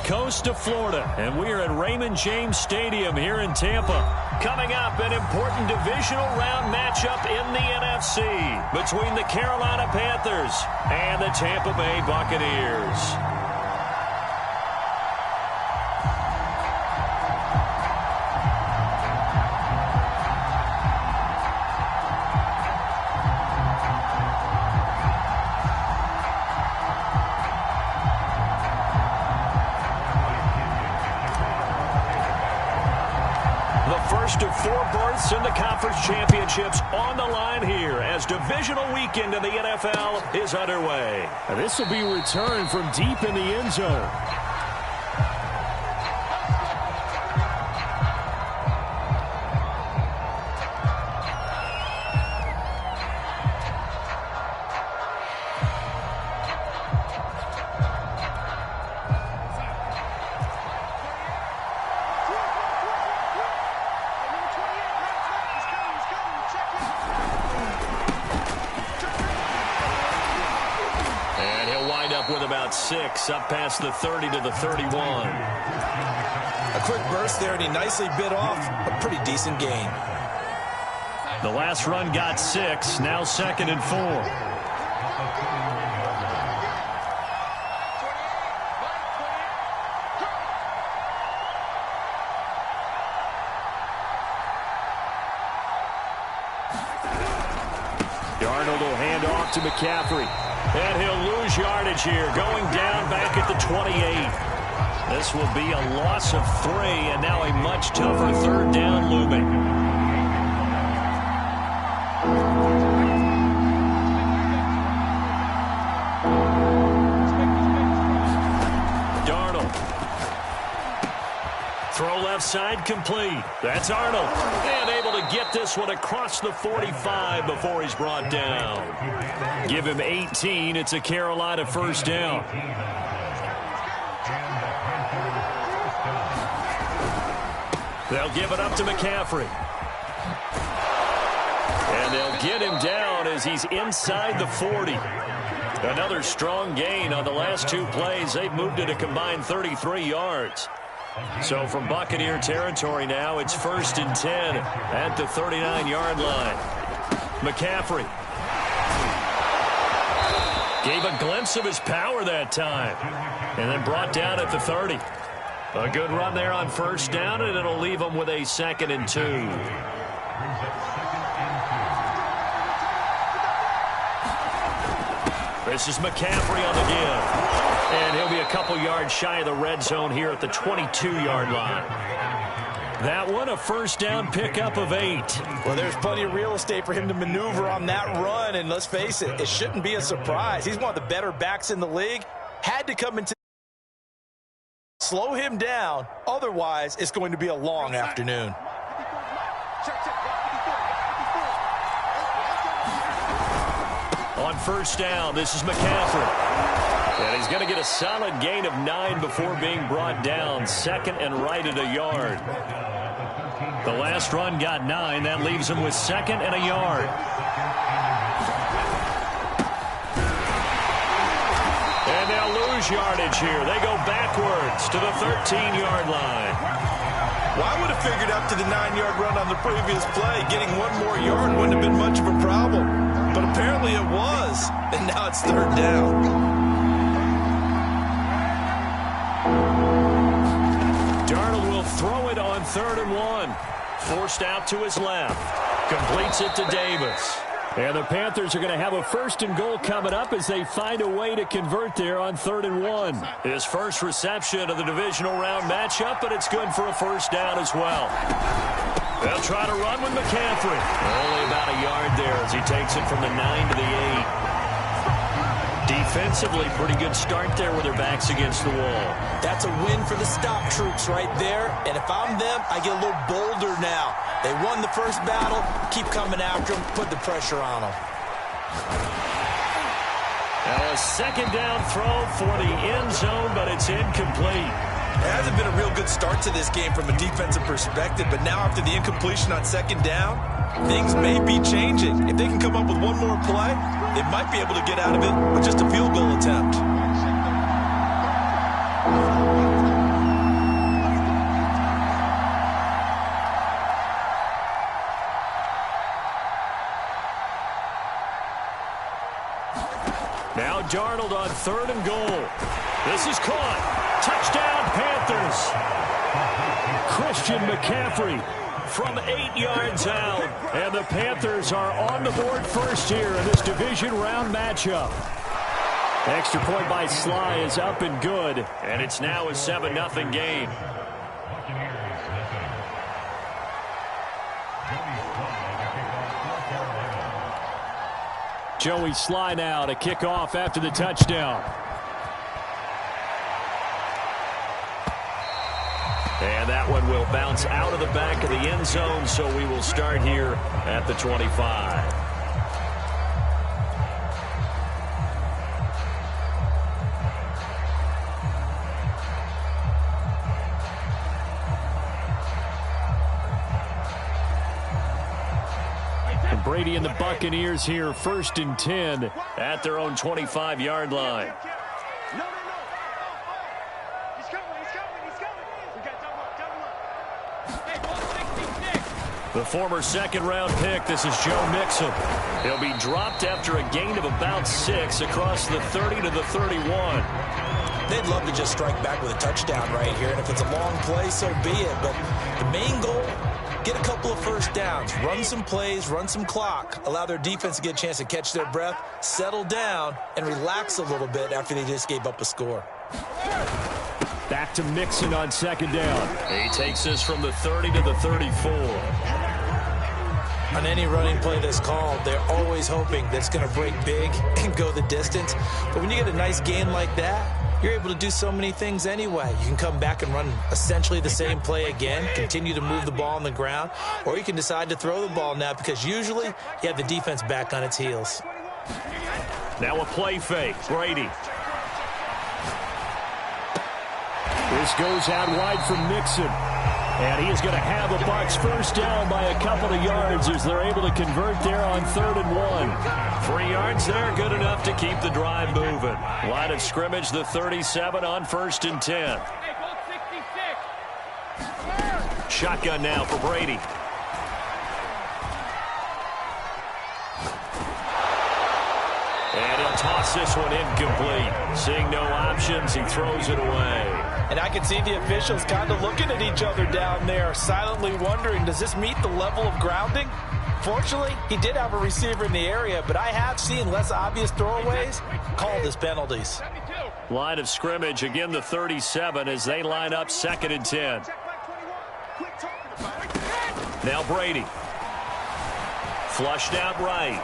coast of Florida, and we are at Raymond James Stadium here in Tampa. Coming up, an important divisional round matchup in the NFC between the Carolina Panthers and the Tampa Bay Buccaneers. First of 4 berths in the conference championships on the line here as divisional weekend in the NFL is underway. This will be returned from deep in the end zone. With about 6 up past the 30 to the 31. A quick burst there, and he nicely bit off a pretty decent gain. The last run got 6, now 2nd and 4. Darnold will hand off to McCaffrey. And he'll lose yardage here, going down back at the 28. This will be a loss of 3, and now a much tougher 3rd down looming. Darnold. Throw left side complete. That's Arnold. And able to get this one across the 45 before he's brought down. Give him 18. It's a Carolina 1st down. They'll give it up to McCaffrey. And they'll get him down as he's inside the 40. Another strong gain on the last 2 plays. They've moved it a combined 33 yards. So from Buccaneer territory now, it's 1st and 10 at the 39-yard line. McCaffrey gave a glimpse of his power that time, and then brought down at the 30. A good run there on 1st down, and it'll leave them with a 2nd and 2. This is McCaffrey on the give. And he'll be a couple yards shy of the red zone here at the 22-yard line. That one, a 1st down pickup of 8. Well, there's plenty of real estate for him to maneuver on that run, and let's face it, it shouldn't be a surprise. He's one of the better backs in the league. Had to come into slow him down, otherwise it's going to be a long afternoon. On 1st down, this is McCaffrey. And he's going to get a solid gain of 9 before being brought down. 2nd and right at a yard. The last run got 9. That leaves him with 2nd and a yard. And they'll lose yardage here. They go backwards to the 13-yard line. Well, I would have figured up to the 9-yard run on the previous play. Getting 1 more yard wouldn't have been much of a problem. But apparently it was. And now it's 3rd down. Darnold will throw it on 3rd and 1. Forced out to his left. Completes it to Davis. And the Panthers are going to have a 1st and goal coming up as they find a way to convert there on 3rd and 1. His first reception of the divisional round matchup, but it's good for a 1st down as well. They'll try to run with McCaffrey. Only about a yard there as he takes it from the 9 to the 8. Defensively, pretty good start there with their backs against the wall. That's a win for the stop troops right there. And if I'm them, I get a little bolder now. They won the first battle. Keep coming after them. Put the pressure on them. Now a 2nd down throw for the end zone, but it's incomplete. It hasn't been a real good start to this game from a defensive perspective, but now after the incompletion on 2nd down, things may be changing. If they can come up with 1 more play, they might be able to get out of it with just a field goal attempt. 3rd and goal. This is caught. Touchdown, Panthers. Christian McCaffrey from 8 yards out. And the Panthers are on the board first here in this division round matchup. Extra point by Sly is up and good. And it's now a 7-0 game. Joey Sly now to kick off after the touchdown. And that one will bounce out of the back of the end zone, so we will start here at the 25. Brady and the Buccaneers here, 1st and 10 at their own 25-yard line. The former 2nd-round pick, this is Joe Mixon. He'll be dropped after a gain of about 6 across the 30 to the 31. They'd love to just strike back with a touchdown right here, and if it's a long play, so be it. But the main goal, get a couple of first downs, run some plays, run some clock, allow their defense to get a chance to catch their breath, settle down, and relax a little bit after they just gave up a score. Back to Mixon on 2nd down. He takes this from the 30 to the 34. On any running play that's called, they're always hoping that it's going to break big and go the distance. But when you get a nice gain like that, you're able to do so many things anyway. You can come back and run essentially the same play again, continue to move the ball on the ground, or you can decide to throw the ball now because usually you have the defense back on its heels. Now a play fake. Brady. This goes out wide from Mixon. And he is going to have the Bucs first down by a couple of yards as they're able to convert there on 3rd and 1. 3 yards there, good enough to keep the drive moving. Line of scrimmage, the 37 on 1st and 10. Shotgun now for Brady. And he'll toss this one incomplete. Seeing no options, he throws it away. And I can see the officials kind of looking at each other down there, silently wondering, does this meet the level of grounding? Fortunately, he did have a receiver in the area, but I have seen less obvious throwaways called as penalties. Line of scrimmage, again the 37 as they line up 2nd and 10. Now Brady. Flushed out right.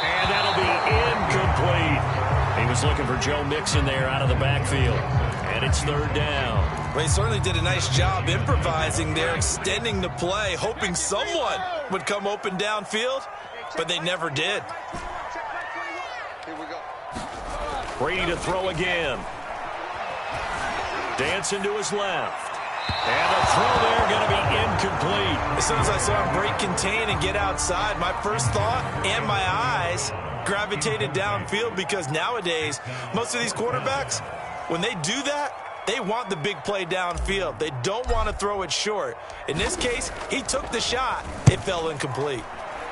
And that'll be incomplete. He was looking for Joe Mixon there out of the backfield. And it's 3rd down. Well, he certainly did a nice job improvising there, extending the play, hoping someone would come open downfield, but they never did. Brady to throw again. Dancing to his left. And the throw there going to be incomplete. As soon as I saw him break contain and get outside, my first thought and my eyes gravitated downfield because nowadays, most of these quarterbacks, when they do that, they want the big play downfield. They don't want to throw it short. In this case, he took the shot. It fell incomplete.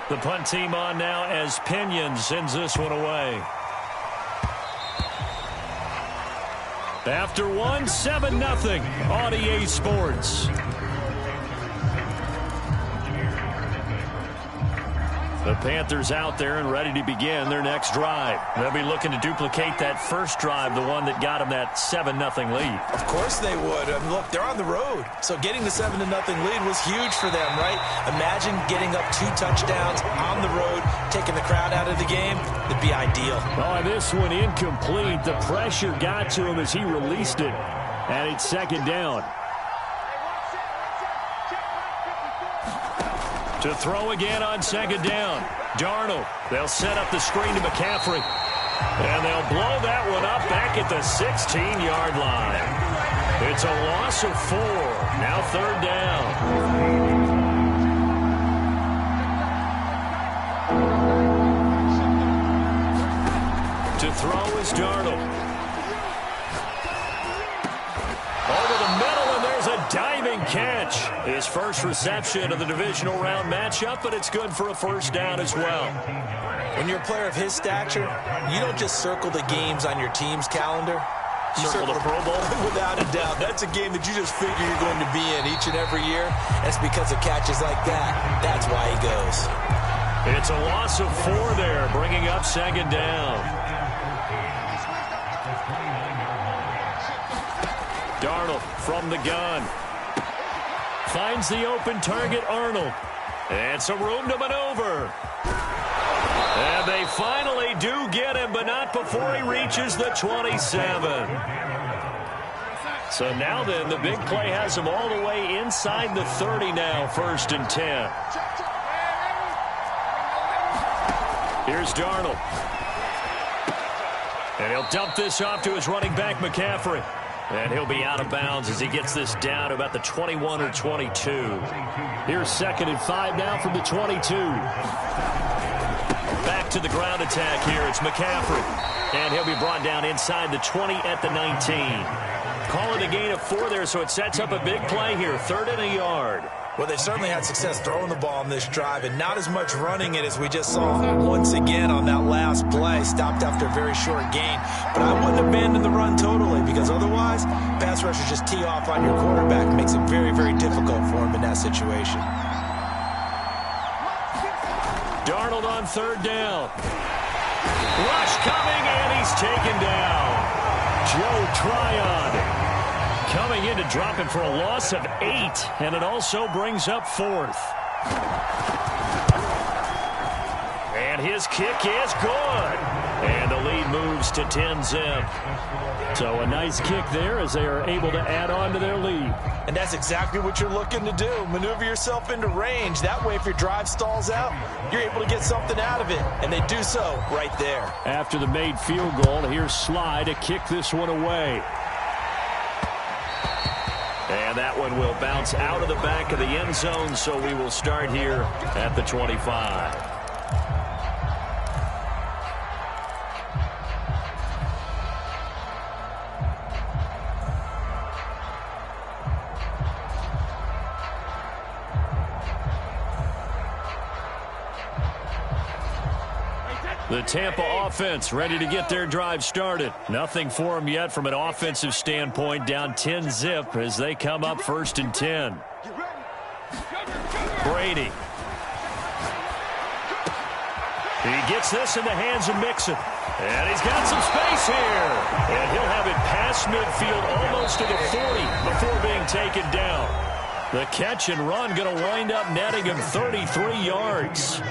The punt team on now as Pinion sends this one away. After 7-0 on EA Sports. The Panthers out there and ready to begin their next drive. They'll be looking to duplicate that first drive, the one that got them that 7-0 lead. Of course they would. I mean, look, they're on the road. So getting the 7-0 lead was huge for them, right? Imagine getting up 2 touchdowns on the road, taking the crowd out of the game. It'd be ideal. Oh, this one incomplete. The pressure got to him as he released it. And it's 2nd down. To throw again on 2nd down. Darnold. They'll set up the screen to McCaffrey. And they'll blow that one up back at the 16-yard line. It's a loss of 4. Now 3rd down. To throw is Darnold. Over the middle, and there's a diving catch. catch. His first reception of the divisional round matchup, but it's good for a first down as well. When you're a player of his stature, you don't just circle the games on your team's calendar. You circle the Pro Bowl? Without a doubt. That's a game that you just figure you're going to be in each and every year. That's because of catches like that. That's why he goes. It's a loss of 4 there, bringing up second down. Darnold from the gun. Finds the open target, Arnold. And some room to maneuver. And they finally do get him, but not before he reaches the 27. So now then, the big play has him all the way inside the 30 now, 1st and 10. Here's Darnold. And he'll dump this off to his running back, McCaffrey. And he'll be out of bounds as he gets this down to about the 21 or 22. Here's 2nd and 5 now from the 22. Back to the ground attack here. It's McCaffrey. And he'll be brought down inside the 20 at the 19. Call it a gain of 4 there, so it sets up a big play here. 3rd and a yard. Well, they've certainly had success throwing the ball on this drive and not as much running it as we just saw once again on that last play. Stopped after a very short gain. But I wouldn't abandon the run totally because otherwise, pass rushers just tee off on your quarterback. It makes it very, very difficult for him in that situation. Darnold on 3rd down. Rush coming, and he's taken down. Joe Tryon coming in to drop him for a loss of 8, and it also brings up 4th. And his kick is good. And the lead moves to 10-zip. So a nice kick there as they are able to add on to their lead. And that's exactly what you're looking to do. Maneuver yourself into range. That way, if your drive stalls out, you're able to get something out of it. And they do so right there. After the made field goal, here's Sly to kick this one away. And that one will bounce out of the back of the end zone, so we will start here at the 25. The Tampa offense ready to get their drive started. Nothing for them yet from an offensive standpoint. Down 10-zip as they come up 1st and 10. Brady. He gets this in the hands of Mixon. And he's got some space here. And he'll have it past midfield almost to the 40 before being taken down. The catch and run going to wind up netting him 33 yards.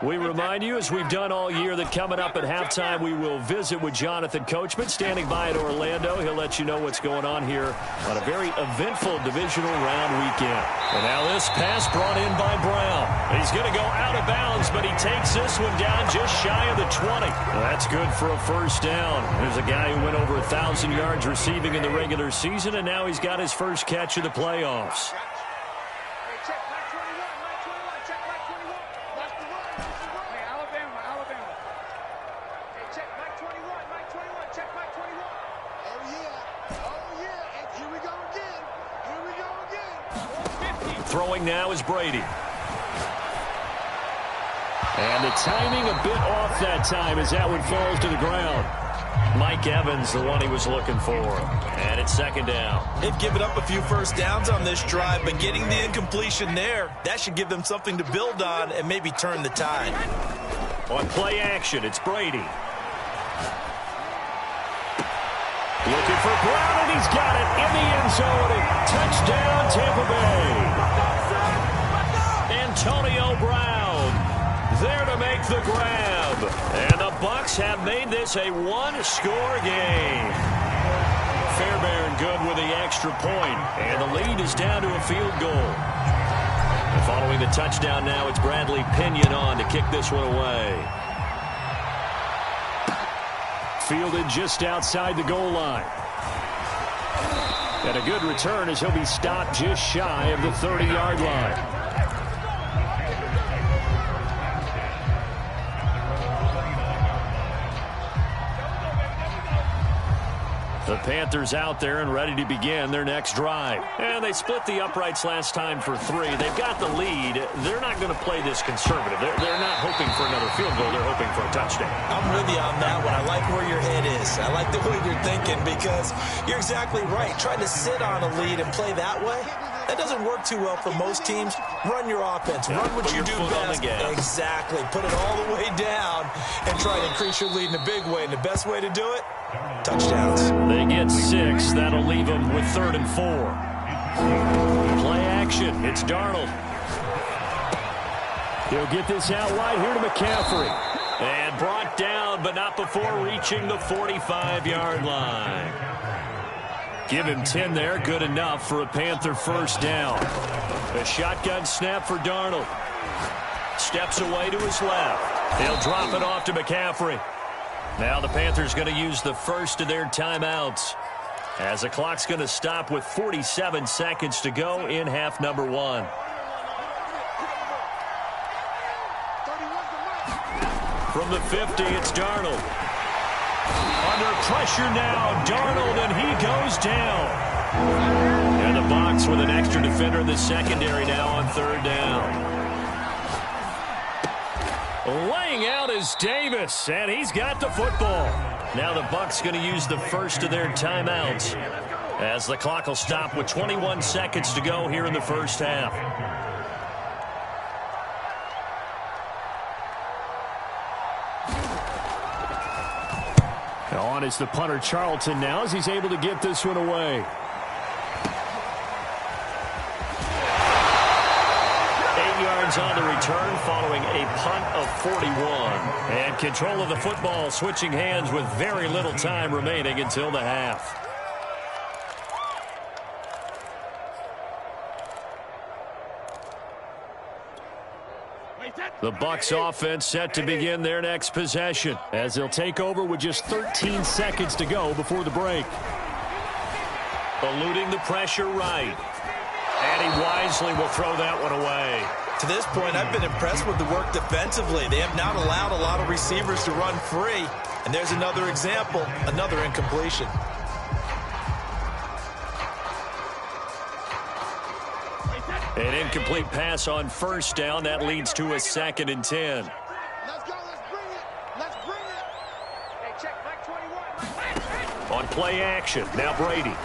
We remind you, as we've done all year, that coming up at halftime, we will visit with Jonathan Coachman, standing by at Orlando. He'll let you know what's going on here on a very eventful divisional round weekend. And now this pass brought in by Brown. He's going to go out of bounds, but he takes this one down just shy of the 20. That's good for a first down. There's a guy who went over 1,000 yards receiving in the regular season, and now he's got his first catch of the playoffs. Throwing now is Brady. And the timing a bit off that time as that one falls to the ground. Mike Evans, the one he was looking for. And it's 2nd down. They've given up a few first downs on this drive, but getting the incompletion there, that should give them something to build on and maybe turn the tide. On play action, it's Brady. Looking for Brown, and he's got it in the end zone. Touchdown, Tampa Bay. Antonio Brown there to make the grab. And the Bucs have made this a one-score game. Fairbairn good with the extra point, and the lead is down to a field goal. And following the touchdown now, it's Bradley Pinion on to kick this one away. Fielded just outside the goal line. And a good return as he'll be stopped just shy of the 30-yard line. The Panthers out there and ready to begin their next drive. And they split the uprights last time for 3. They've got the lead. They're not going to play this conservative. They're not hoping for another field goal. They're hoping for a touchdown. I'm with you on that one. I like where your head is. I like the way you're thinking because you're exactly right. Trying to sit on a lead and play that way, that doesn't work too well for most teams. Run your offense. Run what you do best. Exactly. Put it all the way down and try to increase your lead in a big way. And the best way to do it, touchdowns. They get 6. That'll leave them with 3rd and 4. Play action. It's Darnold. He'll get this out wide here to McCaffrey. And brought down, but not before reaching the 45-yard line. Give him 10 there. Good enough for a Panther first down. A shotgun snap for Darnold. Steps away to his left. He'll drop it off to McCaffrey. Now the Panthers going to use the first of their timeouts as the clock's going to stop with 47 seconds to go in half number 1. From the 50, it's Darnold. Under pressure now, Darnold, and he goes down. And the box with an extra defender in the secondary now on 3rd down. Laying out is Davis, and he's got the football. Now the Bucs going to use the first of their timeouts as the clock will stop with 21 seconds to go here in the first half. On is the punter Charlton now as he's able to get this one away. 8 yards on the return following a punt of 41. And control of the football switching hands with very little time remaining until the half. The Bucs offense set to begin their next possession as they'll take over with just 13 seconds to go before the break. Eluding the pressure right. And he wisely will throw that one away. To this point, I've been impressed with the work defensively. They have not allowed a lot of receivers to run free. And there's another example, another incompletion. An incomplete pass on first down. That leads to a 2nd and 10. Let's go. Let's bring it. Let's bring it. Hey, check Mike 21. On play action. Now Brady.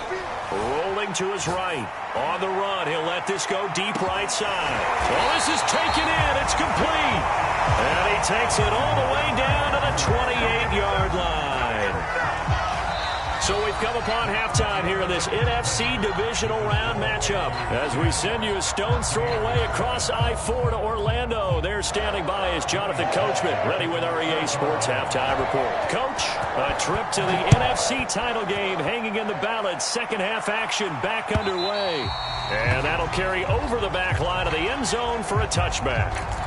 Rolling to his right. On the run. He'll let this go deep right side. Well, this is taken in. It's complete. And he takes it all the way down to the 28-yard line. So we've come upon halftime here in this NFC divisional round matchup as we send you a stone's throw away across I-4 to Orlando. There standing by is Jonathan Coachman, ready with our EA Sports Halftime Report. Coach, a trip to the NFC title game hanging in the balance. Second half action back underway. And that'll carry over the back line of the end zone for a touchback.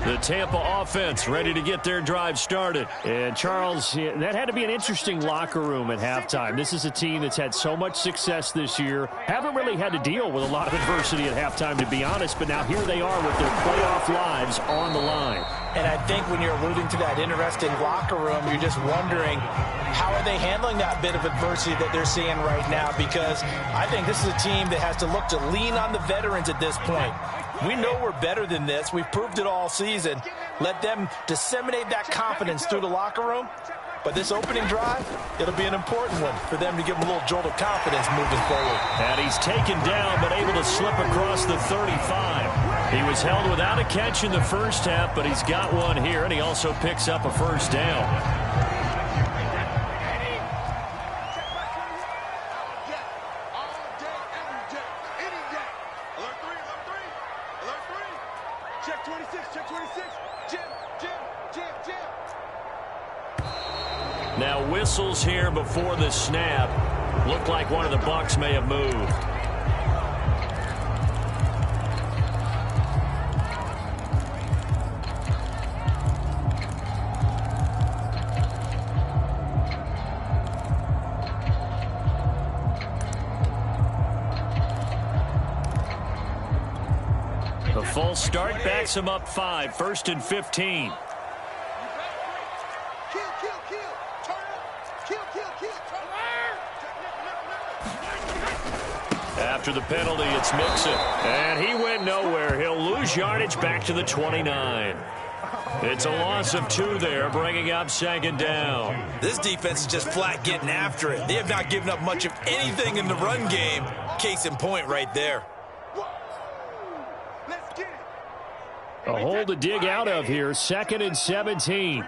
The Tampa offense ready to get their drive started. And, Charles, that had to be an interesting locker room at halftime. This is a team that's had so much success this year. Haven't really had to deal with a lot of adversity at halftime, to be honest. But now here they are with their playoff lives on the line. And I think when you're alluding to that interesting locker room, you're just wondering how are they handling that bit of adversity that they're seeing right now, because I think this is a team that has to look to lean on the veterans at this point. We know we're better than this. We've proved it all season. Let them disseminate that confidence through the locker room. But this opening drive, it'll be an important one for them to give them a little jolt of confidence moving forward. And he's taken down but able to slip across the 35. He was held without a catch in the first half, but he's got one here, and he also picks up a first down. Now whistles here before the snap. Looked like one of the Bucs may have moved. false start backs him up 5, 1st and 15. After the penalty, it's Mixon. And he went nowhere. He'll lose yardage back to the 29. It's a loss of 2 there, bringing up 2nd down. This defense is just flat getting after it. They have not given up much of anything in the run game. Case in point right there. A hole to dig out of here, 2nd and 17.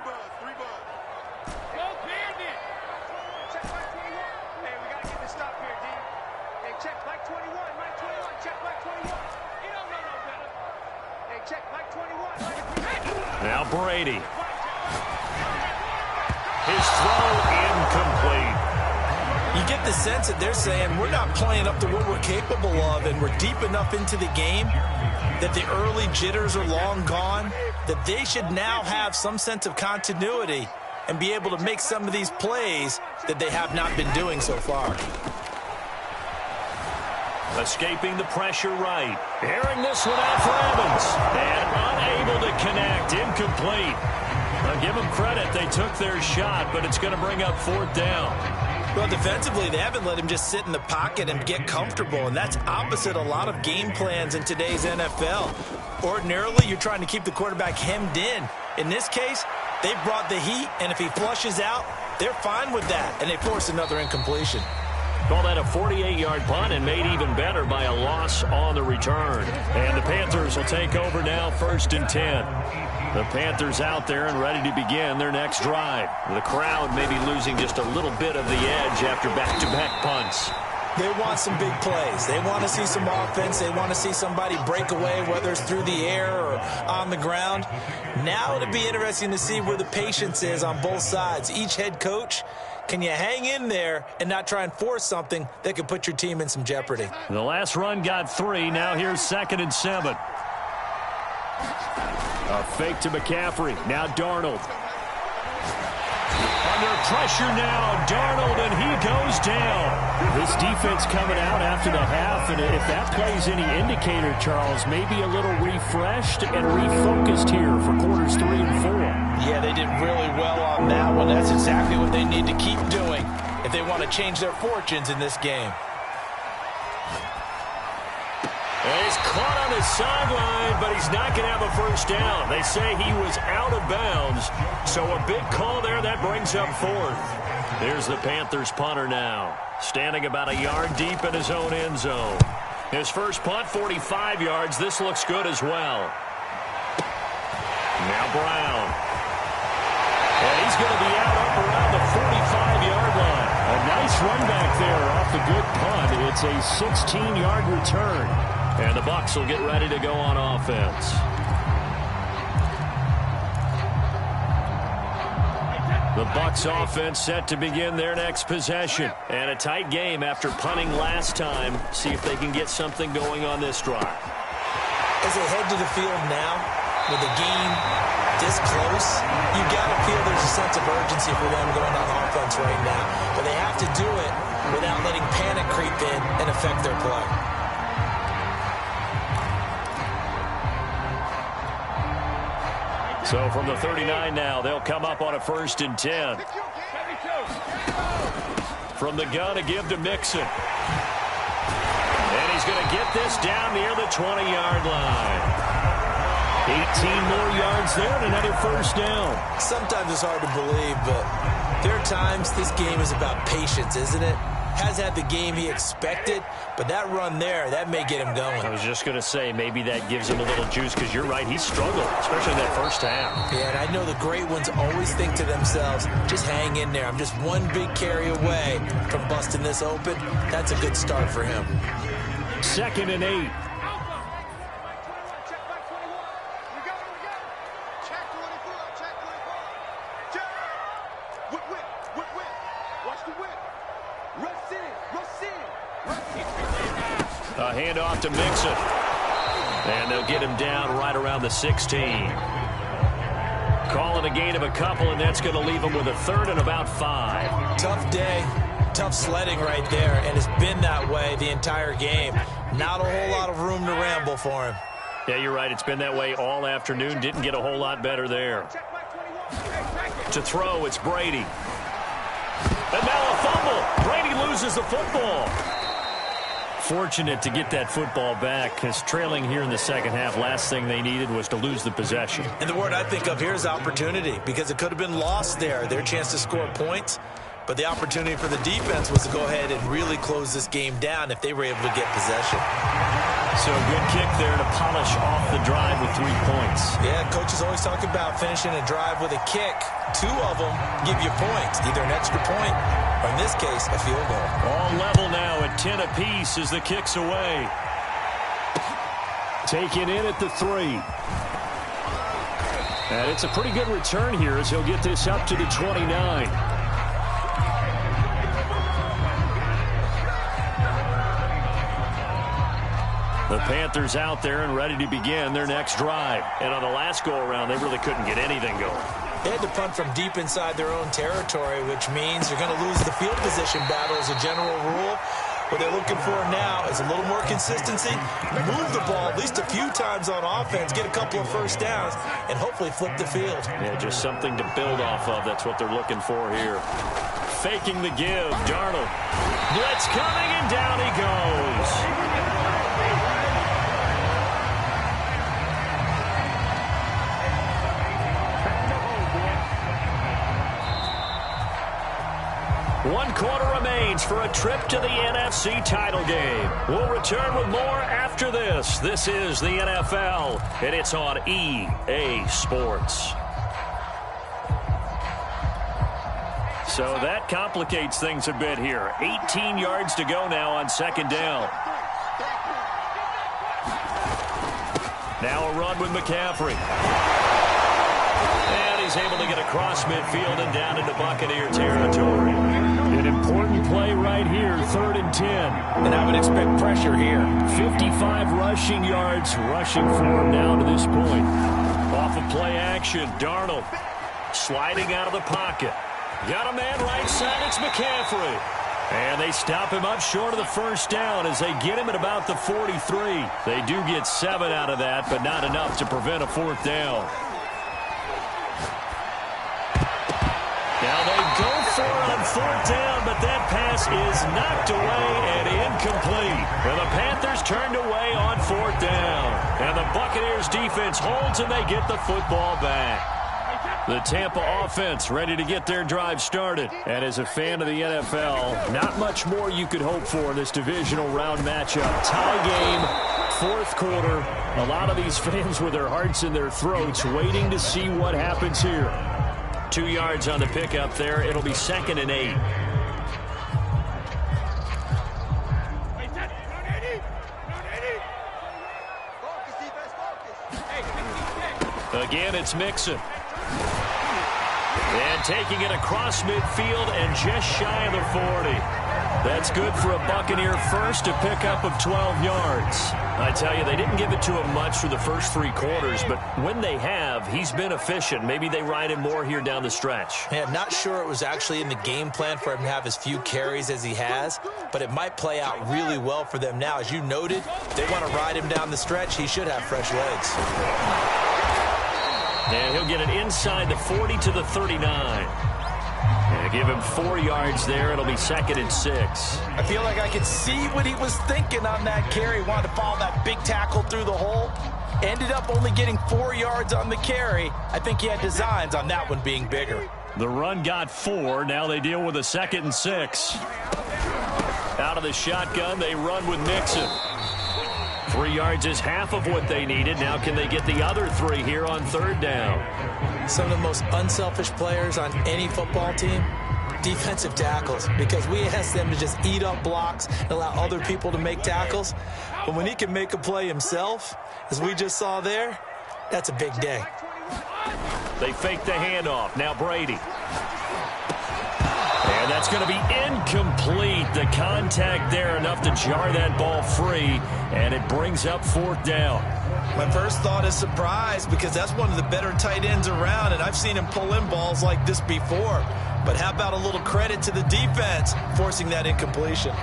Now Brady. His throw incomplete. You get the sense that they're saying we're not playing up to what we're capable of, and we're deep enough into the game that the early jitters are long gone, that they should now have some sense of continuity and be able to make some of these plays that they have not been doing so far. Escaping the pressure right. Airing this one out for Evans. And unable to connect. Incomplete. I'll give them credit. They took their shot, but it's going to bring up 4th down. Well, defensively, they haven't let him just sit in the pocket and get comfortable, and that's opposite a lot of game plans in today's NFL. Ordinarily, you're trying to keep the quarterback hemmed in. In this case, they brought the heat, and if he flushes out, they're fine with that, and they force another incompletion. Call that a 48-yard punt and made even better by a loss on the return. And the Panthers will take over now, 1st and 10. The Panthers out there and ready to begin their next drive. The crowd may be losing just a little bit of the edge after back-to-back punts. They want some big plays. They want to see some offense. They want to see somebody break away, whether it's through the air or on the ground. Now it'll be interesting to see where the patience is on both sides. Each head coach, can you hang in there and not try and force something that could put your team in some jeopardy? The last run got 3. Now here's 2nd and 7. A fake to McCaffrey. Now Darnold. Under pressure now, Darnold, and he goes down. This defense coming out after the half, and if that plays any indicator, Charles, maybe a little refreshed and refocused here for quarters 3 and 4. Yeah, they did really well on that one. That's exactly what they need to keep doing if they want to change their fortunes in this game. And he's caught on his sideline, but he's not going to have a first down. They say he was out of bounds, so a big call there. That brings up 4th. There's the Panthers punter now, standing about a yard deep in his own end zone. His first punt, 45 yards. This looks good as well. Now Brown. And he's going to be out up around the 45-yard line. A nice run back there off the good punt. It's a 16-yard return. And the Bucs will get ready to go on offense. The Bucs offense set to begin their next possession. And a tight game after punting last time. See if they can get something going on this drive. As they head to the field now, with the game this close, you got to feel there's a sense of urgency for them going on offense right now. But they have to do it without letting panic creep in and affect their play. So from the 39 now, they'll come up on a 1st and 10. From the gun to give to Mixon. And he's going to get this down near the 20-yard line. 18 more yards there and another first down. Sometimes it's hard to believe, but there are times this game is about patience, isn't it? Has had the game he expected, but that run there, that may get him going. I was just going to say, maybe that gives him a little juice, because you're right, he struggled, especially in that first half. Yeah, and I know the great ones always think to themselves, just hang in there. I'm just one big carry away from busting this open. That's a good start for him. 2nd and 8. A handoff to Mixon. And they'll get him down right around the 16. Calling a gain of a couple, and that's going to leave him with a 3rd and about 5. Tough day. Tough sledding right there, and it's been that way the entire game. Not a whole lot of room to ramble for him. Yeah, you're right. It's been that way all afternoon. Didn't get a whole lot better there. To throw, it's Brady. And now a fumble. Brady loses the football. Fortunate to get that football back, because trailing here in the second half, last thing they needed was to lose the possession. And the word I think of here is opportunity, because it could have been lost there, their chance to score points. But the opportunity for the defense was to go ahead and really close this game down if they were able to get possession. So a good kick there to polish off the drive with 3 points. Yeah, coaches always talk about finishing a drive with a kick. 2 of them give you points, either an extra point or, in this case, a field goal. All level now at 10 apiece as the kick's away. Taken in at the 3. And it's a pretty good return here as he'll get this up to the 29. The Panthers out there and ready to begin their next drive. And on the last go-around, they really couldn't get anything going. They had to punt from deep inside their own territory, which means you're going to lose the field position battle as a general rule. What they're looking for now is a little more consistency, move the ball at least a few times on offense, get a couple of first downs, and hopefully flip the field. Yeah, just something to build off of. That's what they're looking for here. Faking the give. Darnold. Blitz coming, and down he goes. One quarter remains for a trip to the NFC title game. We'll return with more after this. This is the NFL, and it's on EA Sports. So that complicates things a bit here. 18 yards to go now on second down. Now a run with McCaffrey. And he's able to get across midfield and down into Buccaneer territory. An important play right here, 3rd and 10. And I would expect pressure here. 55 rushing yards rushing for him now to this point. Off of play action, Darnold sliding out of the pocket. Got a man right side, it's McCaffrey. And they stop him up short of the first down as they get him at about the 43. They do get 7 out of that, but not enough to prevent a 4th down. Now they go for it on 4th down, but that pass is knocked away and incomplete. And the Panthers turned away on 4th down. And the Buccaneers defense holds and they get the football back. The Tampa offense ready to get their drive started. And as a fan of the NFL, not much more you could hope for in this divisional round matchup. Tie game, 4th quarter. A lot of these fans with their hearts in their throats waiting to see what happens here. 2 yards on the pickup there. It'll be 2nd and 8. Again, it's Mixon. And taking it across midfield and just shy of the 40. That's good for a Buccaneer first, a pickup of 12 yards. I tell you, they didn't give it to him much for the first 3 quarters, but when they have, he's been efficient. Maybe they ride him more here down the stretch. Yeah, not sure it was actually in the game plan for him to have as few carries as he has, but it might play out really well for them now. As you noted, they want to ride him down the stretch. He should have fresh legs. And he'll get it inside the 40 to the 39. And give him 4 yards there. It'll be 2nd and 6. I feel like I could see what he was thinking on that carry. Wanted to follow that big tackle through the hole. Ended up only getting 4 yards on the carry. I think he had designs on that one being bigger. The run got 4. Now they deal with a 2nd and 6. Out of the shotgun, they run with Mixon. 3 yards is half of what they needed. Now can they get the other 3 here on 3rd down? Some of the most unselfish players on any football team, defensive tackles, because we ask them to just eat up blocks and allow other people to make tackles. But when he can make a play himself, as we just saw there, that's a big day. They fake the handoff. Now Brady. And that's going to be incomplete. The contact there enough to jar that ball free, and it brings up 4th down. My first thought is surprise, because that's one of the better tight ends around, and I've seen him pull in balls like this before. But how about a little credit to the defense forcing that incompletion?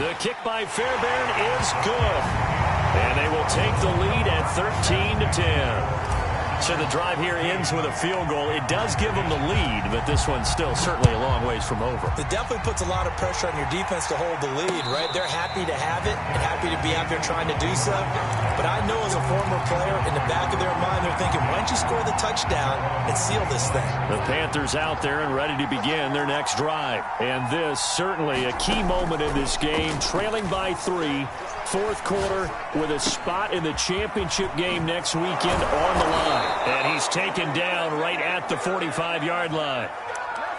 The kick by Fairbairn is good. And they will take the lead at 13-10. So the drive here ends with a field goal. It does give them the lead, but this one's still certainly a long ways from over. It definitely puts a lot of pressure on your defense to hold the lead, right? They're happy to have it and happy to be out there trying to do so. But I know as a former player, in the back of their mind, they're thinking, why don't you score the touchdown and seal this thing? The Panthers out there and ready to begin their next drive. And this certainly a key moment in this game, trailing by 3. Fourth quarter with a spot in the championship game next weekend on the line. And he's taken down right at the 45-yard line.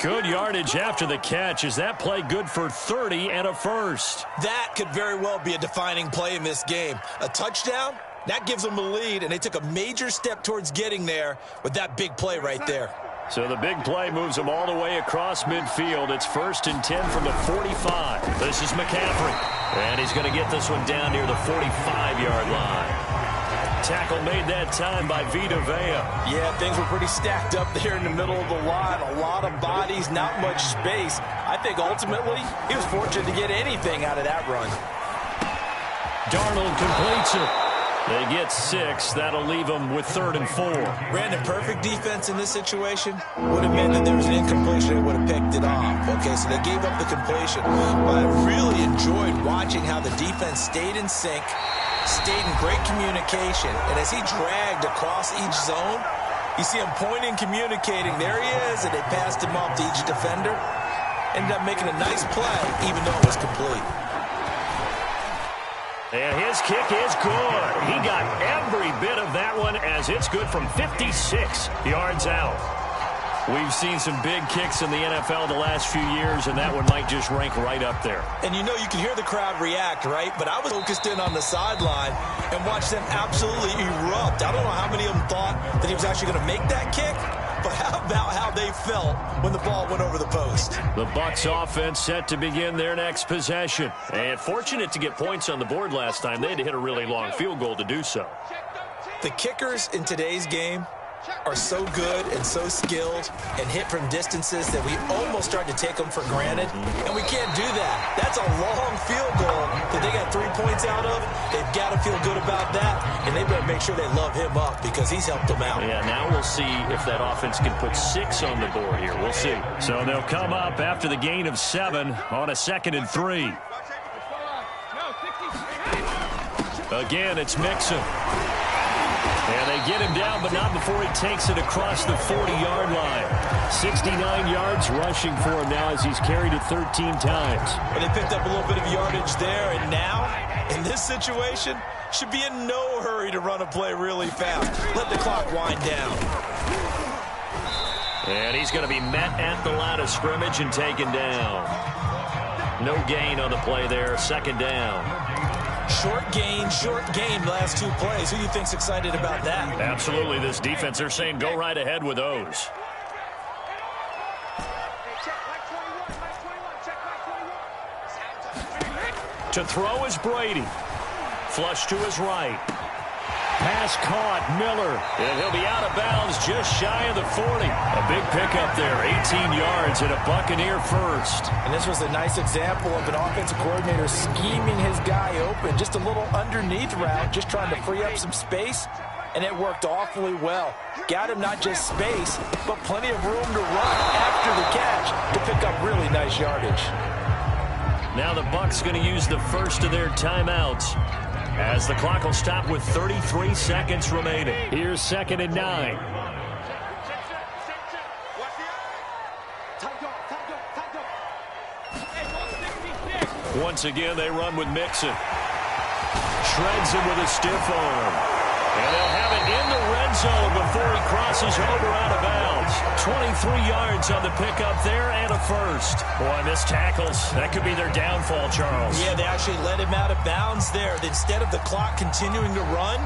Good yardage after the catch. Is that play good for 30 and a first? That could very well be a defining play in this game. A touchdown, that gives them the lead, and they took a major step towards getting there with that big play right there. So the big play moves them all the way across midfield. It's 1st and 10 from the 45. This is McCaffrey. And he's going to get this one down near the 45-yard line. Tackle made that time by Vita Vea. Yeah, things were pretty stacked up there in the middle of the line. A lot of bodies, not much space. I think ultimately he was fortunate to get anything out of that run. Darnold completes it. They get 6. That'll leave them with 3rd and 4. Brandon, perfect defense in this situation would have meant that there was an incompletion. They would have picked it off. Okay, so they gave up the completion. But I really enjoyed watching how the defense stayed in sync, stayed in great communication. And as he dragged across each zone, you see him pointing, communicating. There he is, and they passed him off to each defender. Ended up making a nice play, even though it was complete. And his kick is good. He got every bit of that one as it's good from 56 yards out. We've seen some big kicks in the NFL the last few years, and that one might just rank right up there. And you know, you can hear the crowd react, right? But I was focused in on the sideline and watched them absolutely erupt. I don't know how many of them thought that he was actually going to make that kick, but how about how they felt when the ball went over the post? The Bucs offense set to begin their next possession. And fortunate to get points on the board last time. They had to hit a really long field goal to do so. The kickers in today's game are so good and so skilled and hit from distances that we almost start to take them for granted. And we can't do that. That's a long field goal that they got 3 points out of. They've got to feel good about that, and they better make sure they love him up because he's helped them out. Yeah, now we'll see if that offense can put 6 on the board here. We'll see. So they'll come up after the gain of 7 on a 2nd and 3. Again, it's Mixon. And they get him down, but not before he takes it across the 40-yard line. 69 yards rushing for him now as he's carried it 13 times. Well, they picked up a little bit of yardage there, and now, in this situation, should be in no hurry to run a play really fast. Let the clock wind down. And he's going to be met at the line of scrimmage and taken down. No gain on the play there, 2nd down. Short gain, last 2 plays. Who do you think's excited about that? Absolutely, this defense, they're saying go right ahead with those. To throw is Brady. Flush to his right. Pass caught, Miller. And he'll be out of bounds just shy of the 40. A big pickup there, 18 yards and a Buccaneer first. And this was a nice example of an offensive coordinator scheming his guy open. Just a little underneath route, just trying to free up some space. And it worked awfully well. Got him not just space, but plenty of room to run after the catch to pick up really nice yardage. Now the Bucs going to use the first of their timeouts, as the clock will stop with 33 seconds remaining. Here's 2nd and 9. Once again, they run with Mixon. Shreds him with a stiff arm. And they'll have it in the red zone before he crosses over out of bounds. 23 yards on the pickup there and a first. Boy, missed tackles. That could be their downfall, Charles. Yeah, they actually let him out of bounds there. Instead of the clock continuing to run,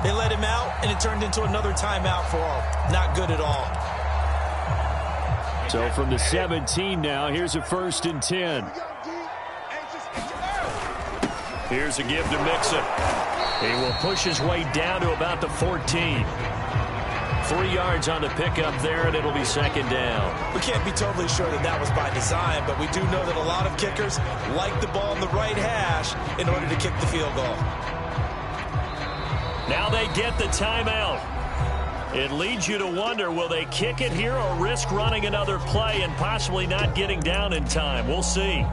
they let him out, and it turned into another timeout for him. Not good at all. So from the 17 now, here's a 1st and 10. Here's a give to Mixon. He will push his way down to about the 14. 3 yards on the pickup there, and it'll be second down. We can't be totally sure that that was by design, but we do know that a lot of kickers like the ball in the right hash in order to kick the field goal. Now they get the timeout. It leads you to wonder, will they kick it here or risk running another play and possibly not getting down in time? We'll see.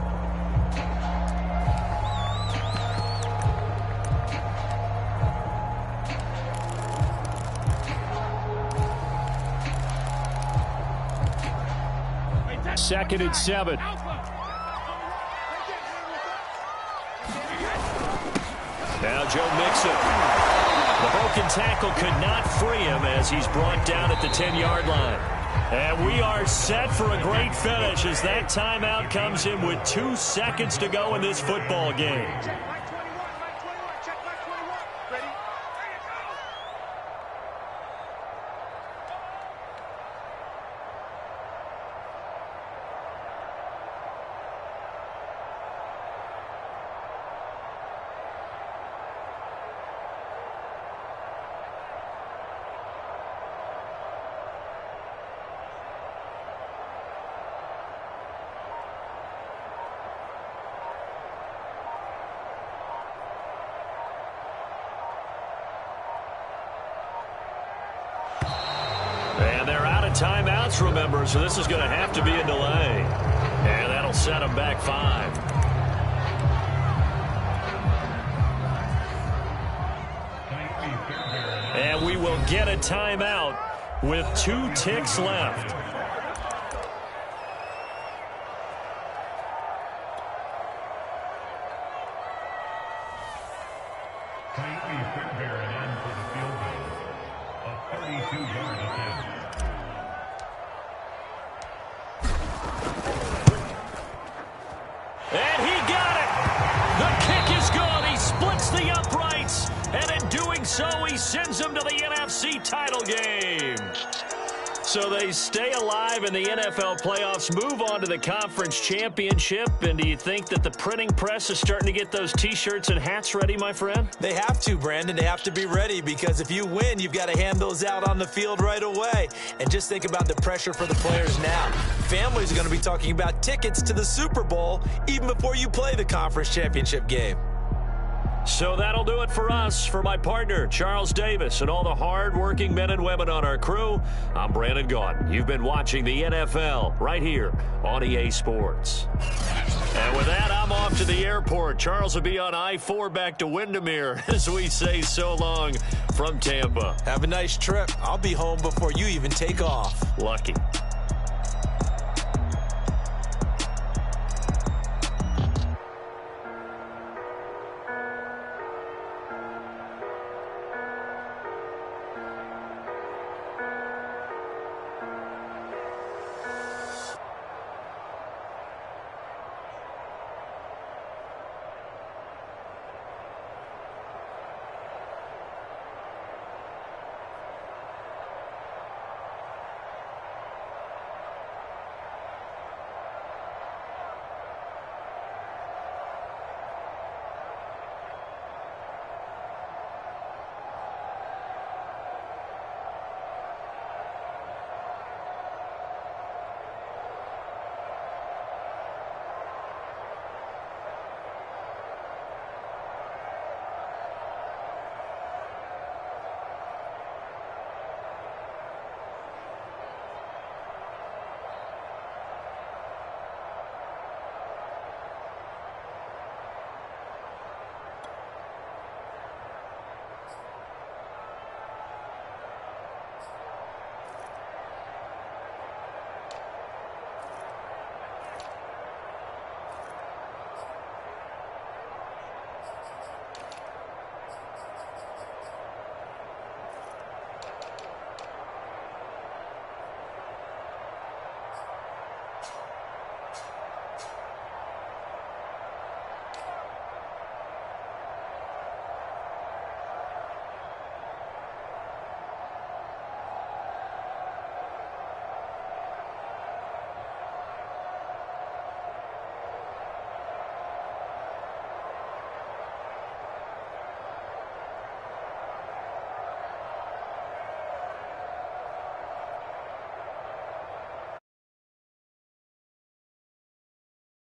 Second and 7. Now Joe Mixon. The broken tackle could not free him as he's brought down at the 10-yard line. And we are set for a great finish as that timeout comes in with 2 seconds to go in this football game. And they're out of timeouts, remember, so this is going to have to be a delay. And that'll set them back 5. And we will get a timeout with 2 ticks left. And he got it. The kick is good. He splits the uprights. And in doing so, he sends them to the NFC title game. So they stay alive in the NFL playoffs, move on to the conference championship. And do you think that the printing press is starting to get those T-shirts and hats ready, my friend? They have to, Brandon. They have to be ready because if you win, you've got to hand those out on the field right away. And just think about the pressure for the players now. Families are going to be talking about tickets to the Super Bowl even before you play the conference championship game. So that'll do it for us. For my partner, Charles Davis, and all the hard-working men and women on our crew, I'm Brandon Gaudin. You've been watching the NFL right here on EA Sports. And with that, I'm off to the airport. Charles will be on I-4 back to Windermere as we say so long from Tampa. Have a nice trip. I'll be home before you even take off. Lucky.